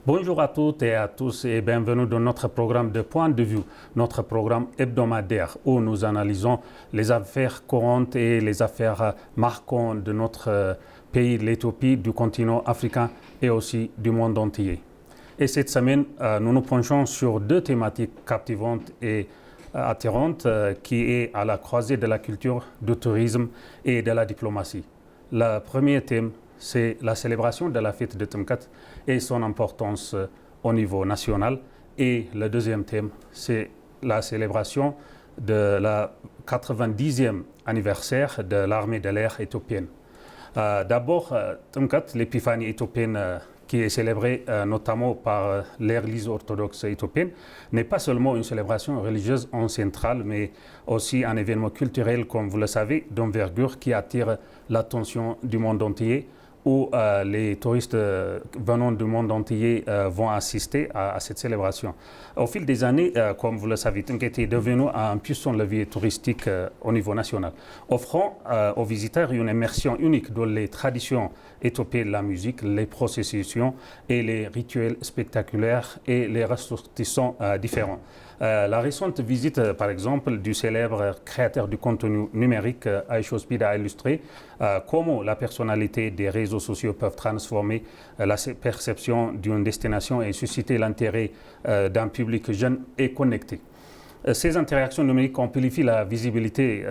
Bonjour à toutes et à tous et bienvenue dans notre programme de Point de vue, notre programme hebdomadaire où nous analysons les affaires courantes et les affaires marquantes de notre pays, l'Éthiopie, du continent africain et aussi du monde entier. Et cette semaine, nous nous penchons sur deux thématiques captivantes et attirantes qui est à la croisée de la culture, du tourisme et de la diplomatie. Le premier thème, c'est la célébration de la fête de Tumkat et son importance au niveau national. Et le deuxième thème, c'est la célébration de la 90e anniversaire de l'armée de l'air éthiopienne. D'abord, Tumkat, l'épiphanie éthiopienne qui est célébrée notamment par l'Église orthodoxe éthiopienne, n'est pas seulement une célébration religieuse en centrale, mais aussi un événement culturel, comme vous le savez, d'envergure qui attire l'attention du monde entier, où les touristes venant du monde entier vont assister à cette célébration. Au fil des années, comme vous le savez, Tumkat est devenu un puissant levier touristique au niveau national, offrant aux visiteurs une immersion unique dans les traditions éthiopiennes, la musique, les processions et les rituels spectaculaires et les ressortissants différents. La récente visite, par exemple, du célèbre créateur du contenu numérique, Aisho Speed, a illustré comment la personnalité des réseaux sociaux peuvent transformer la perception d'une destination et susciter l'intérêt d'un public jeune et connecté. Ces interactions numériques amplifient la visibilité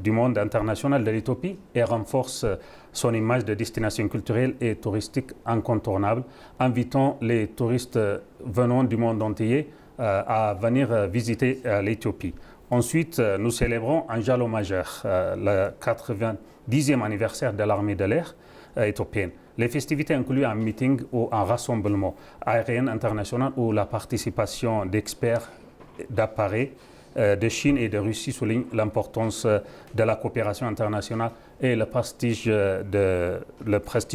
du monde international de l'Éthiopie et renforcent son image de destination culturelle et touristique incontournable, invitant les touristes venant du monde entier à venir visiter l'Éthiopie. Ensuite, nous célébrons un jalon majeur, le 90e anniversaire de l'armée de l'air éthiopienne. Les festivités incluent un meeting ou un rassemblement aérien international où la participation d'experts d'appareils de Chine et de Russie souligne l'importance de la coopération internationale et le prestige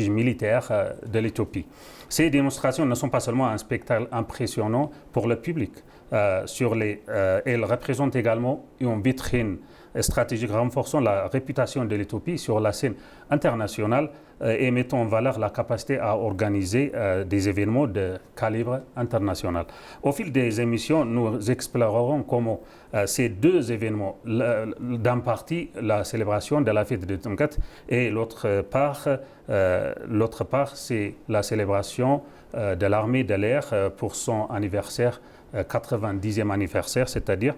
militaire de l'Éthiopie. Ces démonstrations ne sont pas seulement un spectacle impressionnant pour le public, elles représentent également une vitrine stratégique renforçant la réputation de l'Éthiopie sur la scène internationale et mettant en valeur la capacité à organiser des événements de calibre international. Au fil des émissions, nous explorerons comment ces deux événements, d'un partie la célébration de la fête de Tumkat et l'autre part, c'est la célébration de l'armée de l'air pour son anniversaire, 90e anniversaire, c'est-à-dire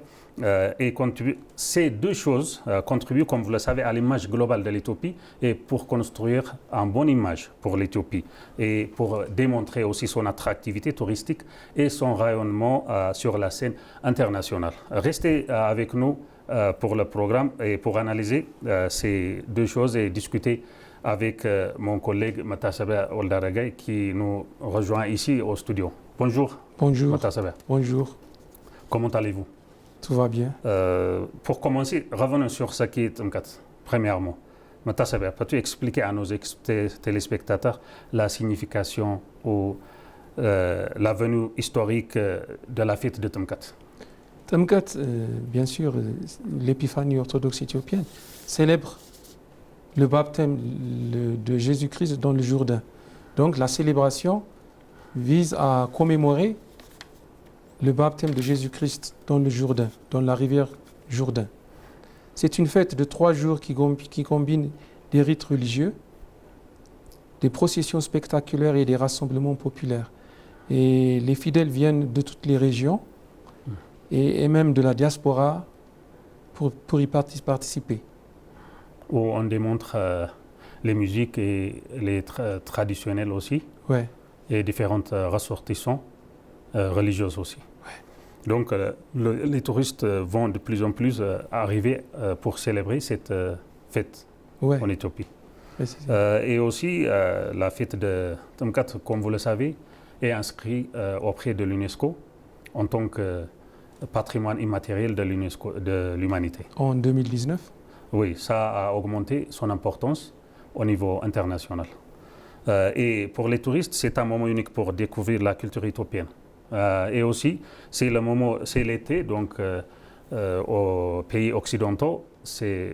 ces deux choses contribuent, comme vous le savez, à l'image globale de l'Éthiopie et pour construire une bonne image pour l'Éthiopie et pour démontrer aussi son attractivité touristique et son rayonnement sur la scène internationale. Restez avec nous pour le programme et pour analyser ces deux choses et discuter avec mon collègue Matasabe Oldaragay qui nous rejoint ici au studio. Bonjour. Bonjour. Matasabe. Bonjour. Comment allez-vous? Tout va bien. Pour commencer, revenons sur ce qui est Tumkat. Premièrement, Matasabe, peux-tu expliquer à nos téléspectateurs la signification ou la venue historique de la fête de Tumkat? Tumkat, bien sûr, l'épiphanie orthodoxe éthiopienne célèbre le baptême de Jésus-Christ dans le Jourdain. Donc la célébration vise à commémorer le baptême de Jésus-Christ dans le Jourdain, dans la rivière Jourdain. C'est une fête de 3 jours qui combine des rites religieux, des processions spectaculaires et des rassemblements populaires. Et les fidèles viennent de toutes les régions et même de la diaspora pour y participer. Où on démontre les musiques et les traditionnels aussi, ouais. Et différentes ressortissants religieuses aussi. Ouais. Donc les touristes vont de plus en plus arriver pour célébrer cette fête ouais. en Éthiopie. Ouais, et aussi la fête de Tumkat, comme vous le savez, est inscrite auprès de l'UNESCO en tant que patrimoine immatériel de l'humanité. En 2019? Oui, ça a augmenté son importance au niveau international. Et pour les touristes, c'est un moment unique pour découvrir la culture éthiopienne. Et aussi, c'est l'été, donc aux pays occidentaux, c'est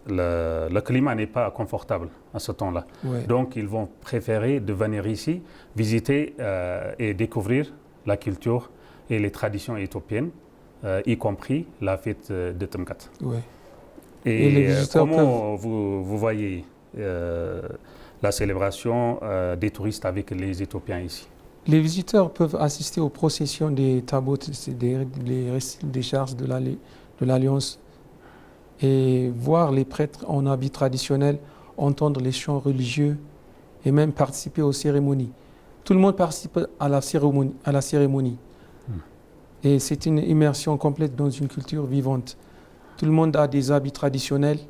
le climat n'est pas confortable à ce temps-là. Ouais. Donc, ils vont préférer de venir ici, visiter et découvrir la culture et les traditions éthiopiennes, y compris la fête de Temkat. Ouais. Et les visiteurs comment vous voyez la célébration des touristes avec les Éthiopiens ici? Les visiteurs peuvent assister aux processions des tabots, des charges de l'Alliance, et voir les prêtres en habits traditionnels, entendre les chants religieux et même participer aux cérémonies. Tout le monde participe à la cérémonie. Et c'est une immersion complète dans une culture vivante. Tout le monde a des habits traditionnels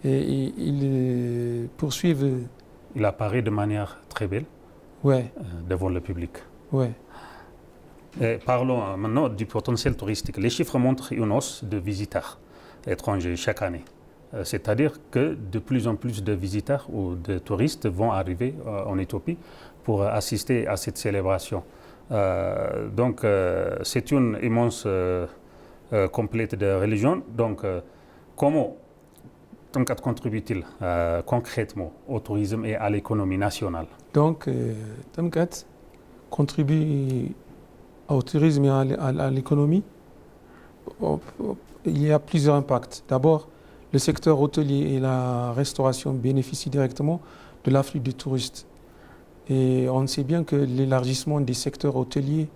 et ils poursuivent. Il apparaît de manière très belle devant le public. Ouais. Et parlons maintenant du potentiel touristique. Les chiffres montrent une hausse de visiteurs étrangers chaque année. C'est-à-dire que de plus en plus de visiteurs ou de touristes vont arriver en Éthiopie pour assister à cette célébration. Donc c'est une immense complète de religion. Donc comment Temkat contribue-t-il concrètement au tourisme et à l'économie nationale? Donc Temkat contribue au tourisme et à l'économie. Il y a plusieurs impacts. D'abord, le secteur hôtelier et la restauration bénéficient directement de l'afflux de touristes. Et on sait bien que l'élargissement des secteurs hôteliers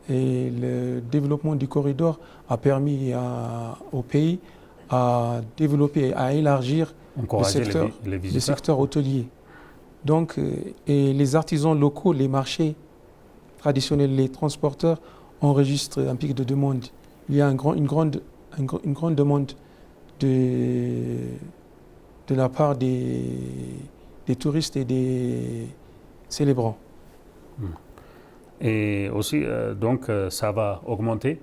et le développement du corridor a permis au pays à développer, à élargir le secteur hôtelier. Donc, et les artisans locaux, les marchés traditionnels, les transporteurs enregistrent un pic de demande. Il y a une grande demande de la part des touristes et des célébrants. Et aussi, donc, ça va augmenter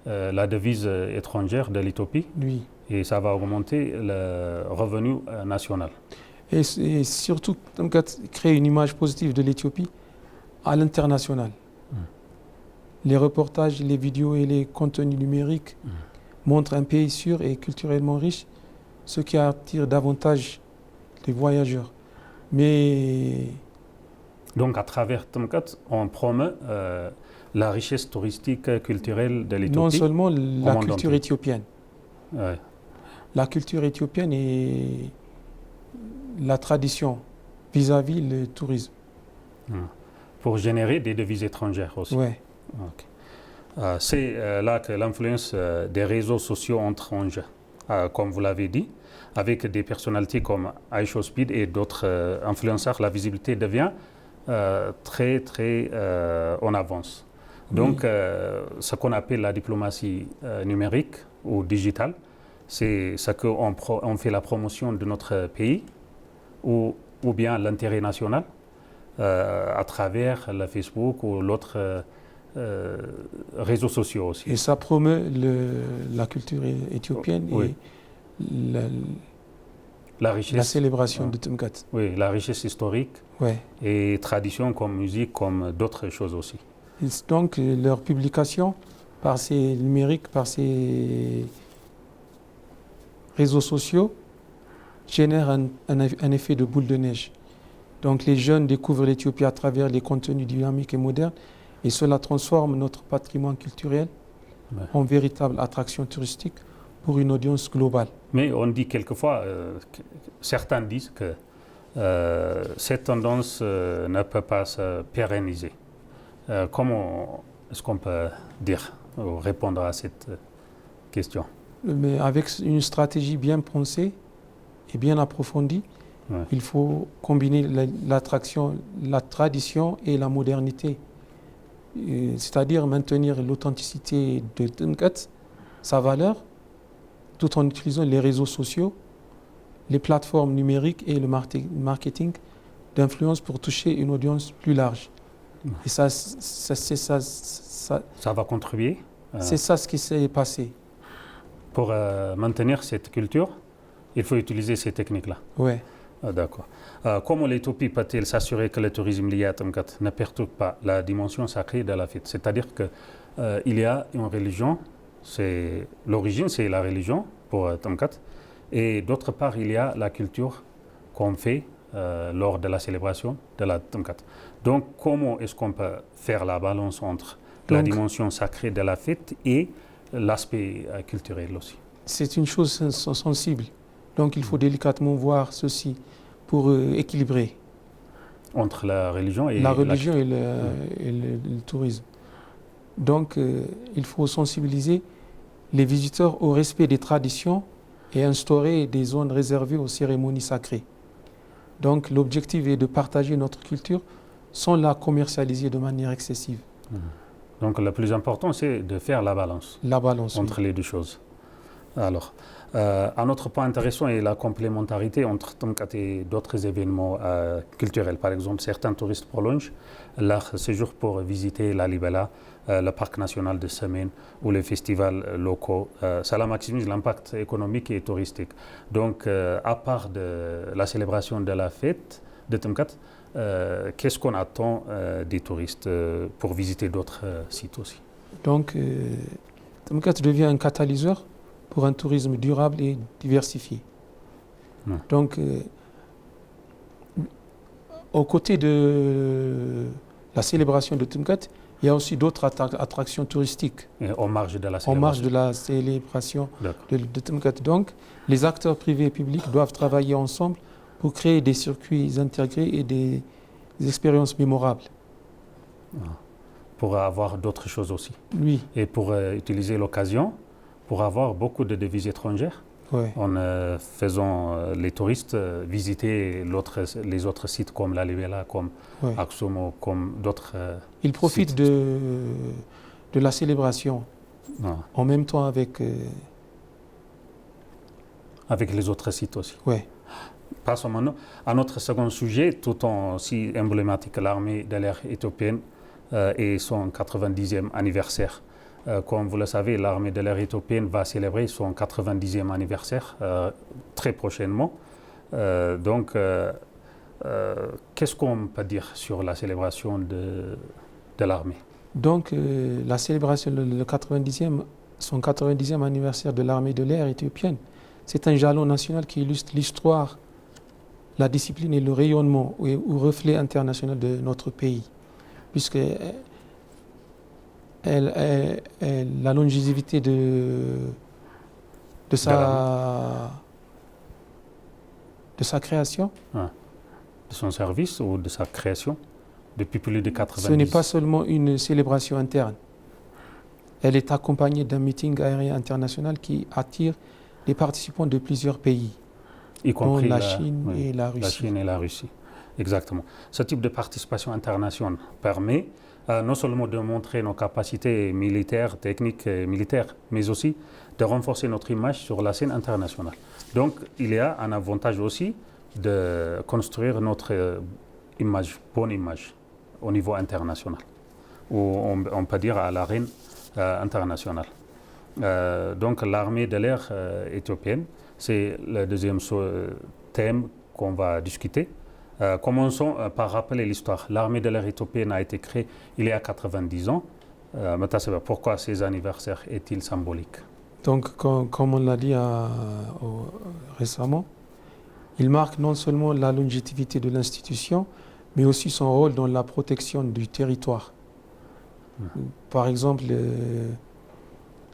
la devise étrangère de l'Éthiopie. Oui. Et ça va augmenter le revenu national. Et surtout, créer une image positive de l'Éthiopie à l'international. Les reportages, les vidéos et les contenus numériques montrent un pays sûr et culturellement riche, ce qui attire davantage les voyageurs. Mais donc, à travers Temkat, on promeut la richesse touristique culturelle de l'Éthiopie. Non seulement la culture éthiopienne. Ouais. La culture éthiopienne et la tradition vis-à-vis le tourisme. Pour générer des devises étrangères aussi. Oui. Okay. C'est là que l'influence des réseaux sociaux entre en jeu, comme vous l'avez dit. Avec des personnalités comme Aisho Speed et d'autres influenceurs, la visibilité devient très en avance. Donc, ce qu'on appelle la diplomatie numérique ou digitale, c'est ce qu'on fait la promotion de notre pays ou bien l'intérêt national à travers le Facebook ou l'autre réseaux sociaux aussi. Et ça promeut la culture éthiopienne et la célébration de Temkat. Oui, la richesse historique et tradition comme musique, comme d'autres choses aussi. Et donc, leur publication par ces numériques, par ces réseaux sociaux, génère un effet de boule de neige. Donc, les jeunes découvrent l'Éthiopie à travers les contenus dynamiques et modernes, et cela transforme notre patrimoine culturel en véritable attraction touristique pour une audience globale. Mais on dit quelquefois, certains disent que cette tendance ne peut pas se pérenniser. Comment est-ce qu'on peut dire ou répondre à cette question? Mais avec une stratégie bien pensée et bien approfondie, il faut combiner l'attraction, la tradition et la modernité. C'est-à-dire maintenir l'authenticité de Temkat, sa valeur, tout en utilisant les réseaux sociaux, les plateformes numériques et le marketing d'influence pour toucher une audience plus large. Et ça va contribuer. C'est ça ce qui s'est passé. Pour maintenir cette culture, il faut utiliser ces techniques-là. Oui. D'accord. Comment l'Éthiopie peut-elle s'assurer que le tourisme lié à Temkat ne perturbe pas la dimension sacrée de la fête? C'est-à-dire qu'il y a une religion, l'origine c'est la religion pour Temkat, Et d'autre part, il y a la culture qu'on fait lors de la célébration de la Tumkat. Donc, comment est-ce qu'on peut faire la balance entre la dimension sacrée de la fête et l'aspect culturel aussi? C'est une chose sensible. Donc, il faut délicatement voir ceci pour équilibrer entre la religion et le tourisme. Donc, il faut sensibiliser les visiteurs au respect des traditions et instaurer des zones réservées aux cérémonies sacrées. Donc, l'objectif est de partager notre culture sans la commercialiser de manière excessive. Donc, le plus important, c'est de faire la balance entre les deux choses. Alors, un autre point intéressant est la complémentarité entre Tumkat et d'autres événements culturels. Par exemple, certains touristes prolongent leur séjour pour visiter la Libella, le parc national de Semène ou les festivals locaux. Cela maximise l'impact économique et touristique. Donc, à part de la célébration de la fête de Tumkat, qu'est-ce qu'on attend des touristes pour visiter d'autres sites aussi? Donc, Tumkat devient un catalyseur pour un tourisme durable et diversifié. Donc, aux côtés de la célébration de Tumkat, il y a aussi d'autres attractions touristiques. Et en marge de la célébration. En marge de la célébration de Tumkat. Donc, les acteurs privés et publics doivent travailler ensemble pour créer des circuits intégrés et des expériences mémorables. Pour avoir d'autres choses aussi. Oui. Et pour utiliser l'occasion, pour avoir beaucoup de devises étrangères, en faisant les touristes visiter les autres sites comme la Libella, comme Aksum, comme d'autres Ils profitent de la célébration en même temps avec les autres sites aussi. Passons maintenant à notre second sujet, tout aussi emblématique, l'armée de l'air éthiopienne et son 90e anniversaire. Comme vous le savez, l'armée de l'air éthiopienne va célébrer son 90e anniversaire très prochainement. Donc, qu'est-ce qu'on peut dire sur la célébration de l'armée? Donc, la célébration son 90e anniversaire de l'armée de l'air éthiopienne, c'est un jalon national qui illustre l'histoire, la discipline et le rayonnement ou reflet international de notre pays, puisque la longévité de sa création. De son service ou de sa création depuis plus de 90 ans. Ce n'est pas seulement une célébration interne. Elle est accompagnée d'un meeting aérien international qui attire les participants de plusieurs pays, y compris dont la Chine et la Russie. La Chine et la Russie, exactement. Ce type de participation internationale permet non seulement de montrer nos capacités militaires, techniques et militaires, mais aussi de renforcer notre image sur la scène internationale. Donc, il y a un avantage aussi de construire notre bonne image au niveau international, ou on peut dire à l'arène internationale. Donc, l'armée de l'air éthiopienne, c'est le deuxième thème qu'on va discuter. Commençons par rappeler l'histoire. L'armée de l'air éthiopienne a été créée il y a 90 ans. Pourquoi ces anniversaires est-il symbolique? Donc, comme on l'a dit récemment, il marque non seulement la longévité de l'institution, mais aussi son rôle dans la protection du territoire. Par exemple,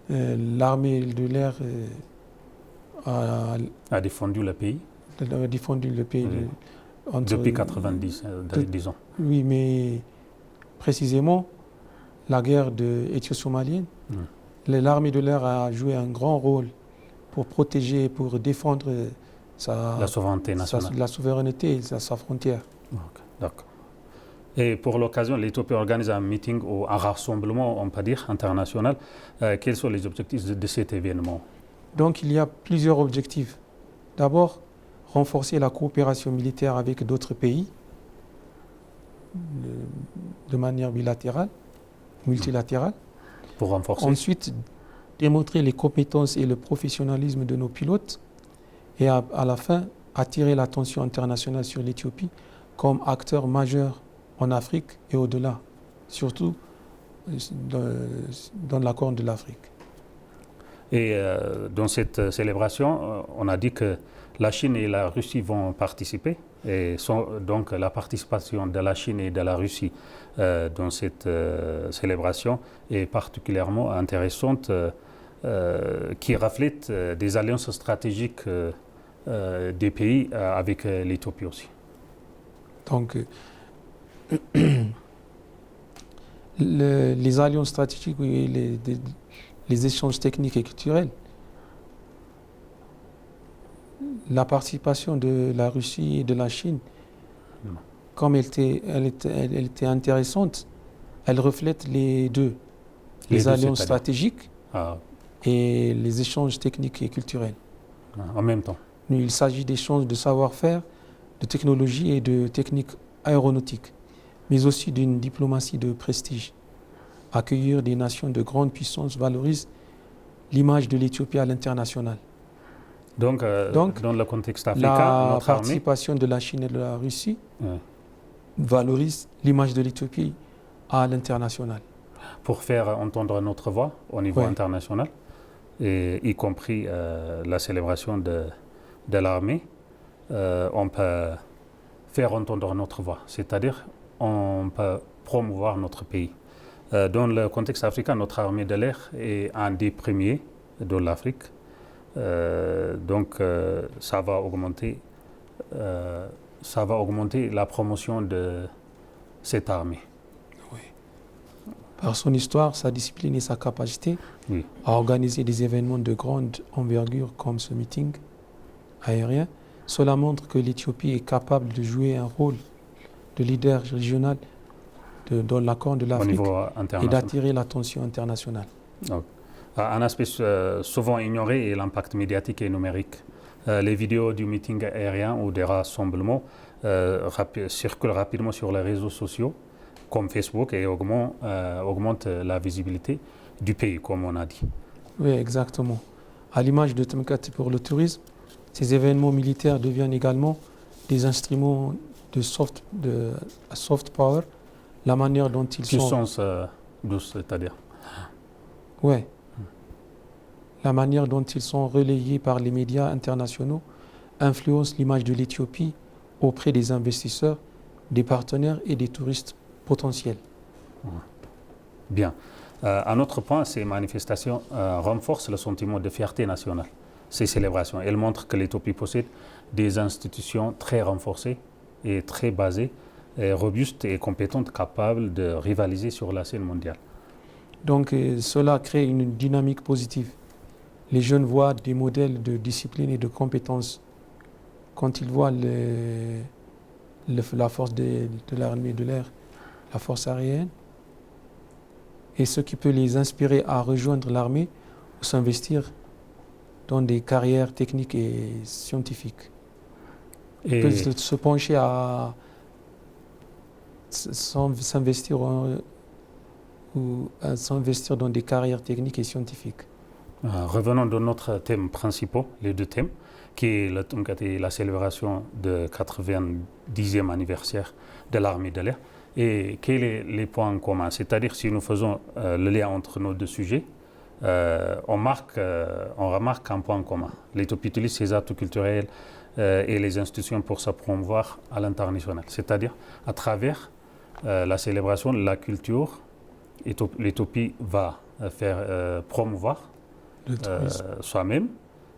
l'armée de l'air a défendu le pays. Depuis 90, disons. Oui, mais précisément, la guerre éthio-somalienne, l'armée de l'air a joué un grand rôle pour protéger, pour défendre la souveraineté nationale. La souveraineté et sa frontière. D'accord. Et pour l'occasion, l'Éthiopie organise un meeting ou un rassemblement, on peut dire, international. Quels sont les objectifs de cet événement? Donc, il y a plusieurs objectifs. D'abord, renforcer la coopération militaire avec d'autres pays de manière bilatérale, multilatérale. Pour renforcer. Ensuite, démontrer les compétences et le professionnalisme de nos pilotes. Et à la fin, attirer l'attention internationale sur l'Éthiopie comme acteur majeur en Afrique et au-delà, surtout dans la Corne de l'Afrique. Et dans cette célébration, on a dit que la Chine et la Russie vont participer. Et donc la participation de la Chine et de la Russie dans cette célébration est particulièrement intéressante, qui reflète des alliances stratégiques des pays avec l'Éthiopie aussi. Donc, les alliances stratégiques et les échanges techniques et culturels, la participation de la Russie et de la Chine, comme elle était intéressante, elle reflète les deux, les alliances stratégiques et les échanges techniques et culturels. En même temps. Il s'agit d'échanges de savoir-faire, de technologie et de techniques aéronautiques, mais aussi d'une diplomatie de prestige. Accueillir des nations de grande puissance valorise l'image de l'Éthiopie à l'international. Donc, dans le contexte africain, la participation de la Chine et de la Russie valorise l'image de l'Éthiopie à l'international. Pour faire entendre notre voix au niveau international, et y compris la célébration de l'armée, on peut faire entendre notre voix, c'est-à-dire on peut promouvoir notre pays. Dans le contexte africain, notre armée de l'air est un des premiers de l'Afrique. Donc ça va augmenter la promotion de cette armée. Oui. Par son histoire, sa discipline et sa capacité à organiser des événements de grande envergure comme ce meeting aérien, cela montre que l'Éthiopie est capable de jouer un rôle de leader régional dans la Corne de l'Afrique et d'attirer l'attention internationale. Okay. Un aspect souvent ignoré est l'impact médiatique et numérique. Les vidéos du meeting aérien ou des rassemblements circulent rapidement sur les réseaux sociaux comme Facebook et augmentent la visibilité du pays, comme on a dit. Oui, exactement. À l'image de Temkat pour le tourisme, ces événements militaires deviennent également des instruments de soft power, la manière dont ils puissance douce, c'est-à-dire. Oui. La manière dont ils sont relayés par les médias internationaux influence l'image de l'Éthiopie auprès des investisseurs, des partenaires et des touristes potentiels. Bien. Un autre point, ces manifestations renforcent le sentiment de fierté nationale. Ces célébrations, elles montrent que l'Éthiopie possède des institutions très renforcées et très basées, et robustes et compétentes, capables de rivaliser sur la scène mondiale. Donc cela crée une dynamique positive. Les jeunes voient des modèles de discipline et de compétences. Quand ils voient la force de l'armée de l'air, la force aérienne, et ce qui peut les inspirer à rejoindre l'armée ou s'investir dans des carrières techniques et scientifiques. Ils peuvent se pencher à s'investir dans des carrières techniques et scientifiques. Revenons dans notre thème principal, les deux thèmes, qui est la célébration du 90e anniversaire de l'armée de l'air. Et quels sont les points communs? C'est-à-dire, si nous faisons le lien entre nos deux sujets, on remarque un point commun. L'Éthiopie utilise ses atouts culturels et les institutions pour se promouvoir à l'international. C'est-à-dire, à travers la célébration de la culture, l'Éthiopie va faire promouvoir soi-même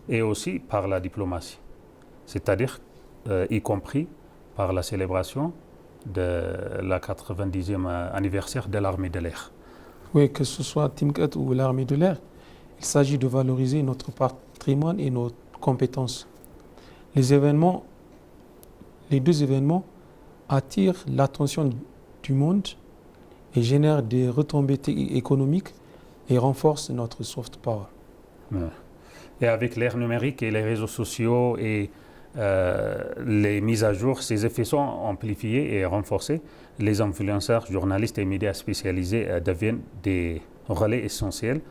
et aussi par la diplomatie. C'est-à-dire, y compris par la célébration de la 90e anniversaire de l'armée de l'air. Oui, que ce soit Timkat ou l'armée de l'air, il s'agit de valoriser notre patrimoine et nos compétences. Les deux événements attirent l'attention du monde et génèrent des retombées économiques et renforcent notre soft power. Et avec l'ère numérique et les réseaux sociaux et les mises à jour, ces effets sont amplifiés et renforcés. Les influenceurs, journalistes et médias spécialisés deviennent des relais essentiels.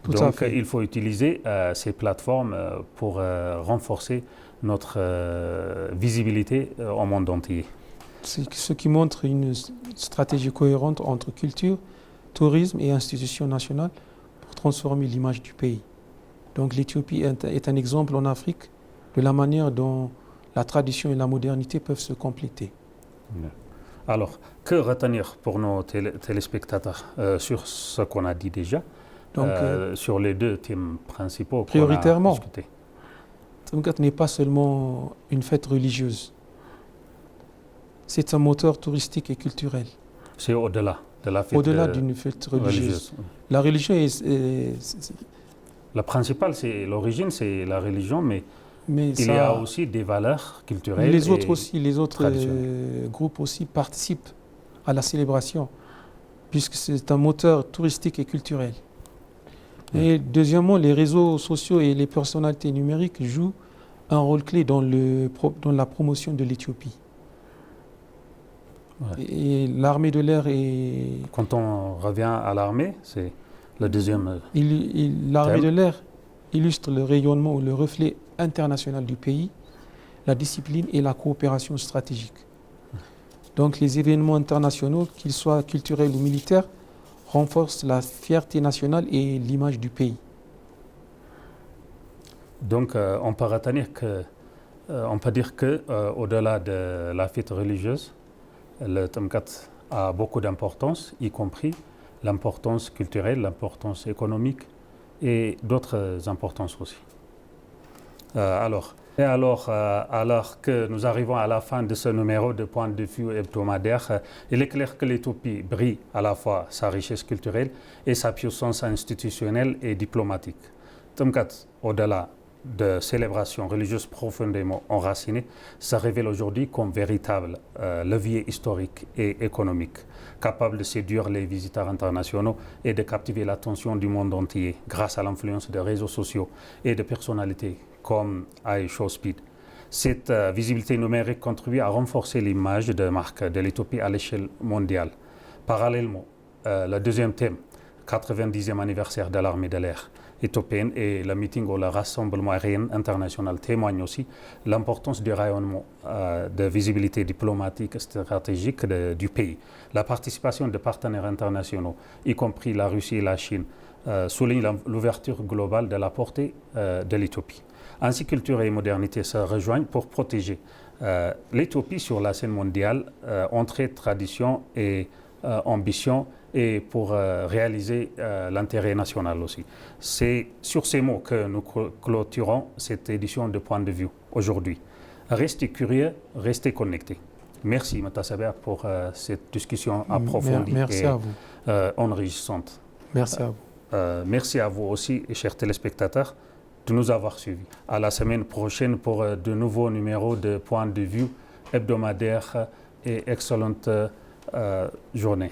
Donc il faut utiliser ces plateformes pour renforcer notre visibilité au monde entier. Ce qui montre une stratégie cohérente entre culture, tourisme et institutions nationales pour transformer l'image du pays. Donc l'Éthiopie est un exemple en Afrique de la manière dont la tradition et la modernité peuvent se compléter. Alors, que retenir pour nos téléspectateurs sur ce qu'on a dit déjà, donc, sur les deux thèmes principaux qu'on a discutés? Tumkat n'est pas seulement une fête religieuse, c'est un moteur touristique et culturel. C'est au-delà de la fête au-delà d'une fête religieuse. La religion la principale, c'est l'origine, c'est la religion, mais il y a aussi des valeurs culturelles. Les autres groupes aussi participent à la célébration, puisque c'est un moteur touristique et culturel. Et deuxièmement, les réseaux sociaux et les personnalités numériques jouent un rôle clé dans la promotion de l'Éthiopie. Ouais. Et l'armée de l'air est... Quand on revient à l'armée, c'est le deuxième l'armée de l'air illustre le rayonnement ou le reflet international du pays, la discipline et la coopération stratégique. Donc les événements internationaux, qu'ils soient culturels ou militaires, renforcent la fierté nationale et l'image du pays. Donc on peut retenir on peut dire que au-delà de la fête religieuse, le Tumkat a beaucoup d'importance, y compris l'importance culturelle, l'importance économique et d'autres importances aussi. Alors que nous arrivons à la fin de ce numéro de Point de vue hebdomadaire, il est clair que l'Éthiopie brille à la fois sa richesse culturelle et sa puissance institutionnelle et diplomatique. Tumkat, au-delà de célébrations religieuses profondément enracinées, se révèle aujourd'hui comme véritable levier historique et économique, capable de séduire les visiteurs internationaux et de captiver l'attention du monde entier grâce à l'influence des réseaux sociaux et de personnalités comme iShowSpeed. Cette visibilité numérique contribue à renforcer l'image de marque de l'Éthiopie à l'échelle mondiale. Parallèlement, le deuxième thème, 90e anniversaire de l'armée de l'air éthiopienne et le meeting ou le rassemblement aérien international témoignent aussi l'importance du rayonnement de visibilité diplomatique et stratégique du pays. La participation de partenaires internationaux, y compris la Russie et la Chine, souligne l'ouverture globale de la portée de l'Éthiopie. Ainsi, culture et modernité se rejoignent pour protéger l'Éthiopie sur la scène mondiale, entrée, tradition et ambition, et pour réaliser l'intérêt national aussi. C'est sur ces mots que nous clôturons cette édition de Point de vue aujourd'hui. Restez curieux, restez connectés. Merci Mata Saber pour cette discussion approfondie et enrichissante. Merci à vous. Merci à vous aussi, chers téléspectateurs, de nous avoir suivis. À la semaine prochaine pour de nouveaux numéros de Point de vue hebdomadaire et excellente journée.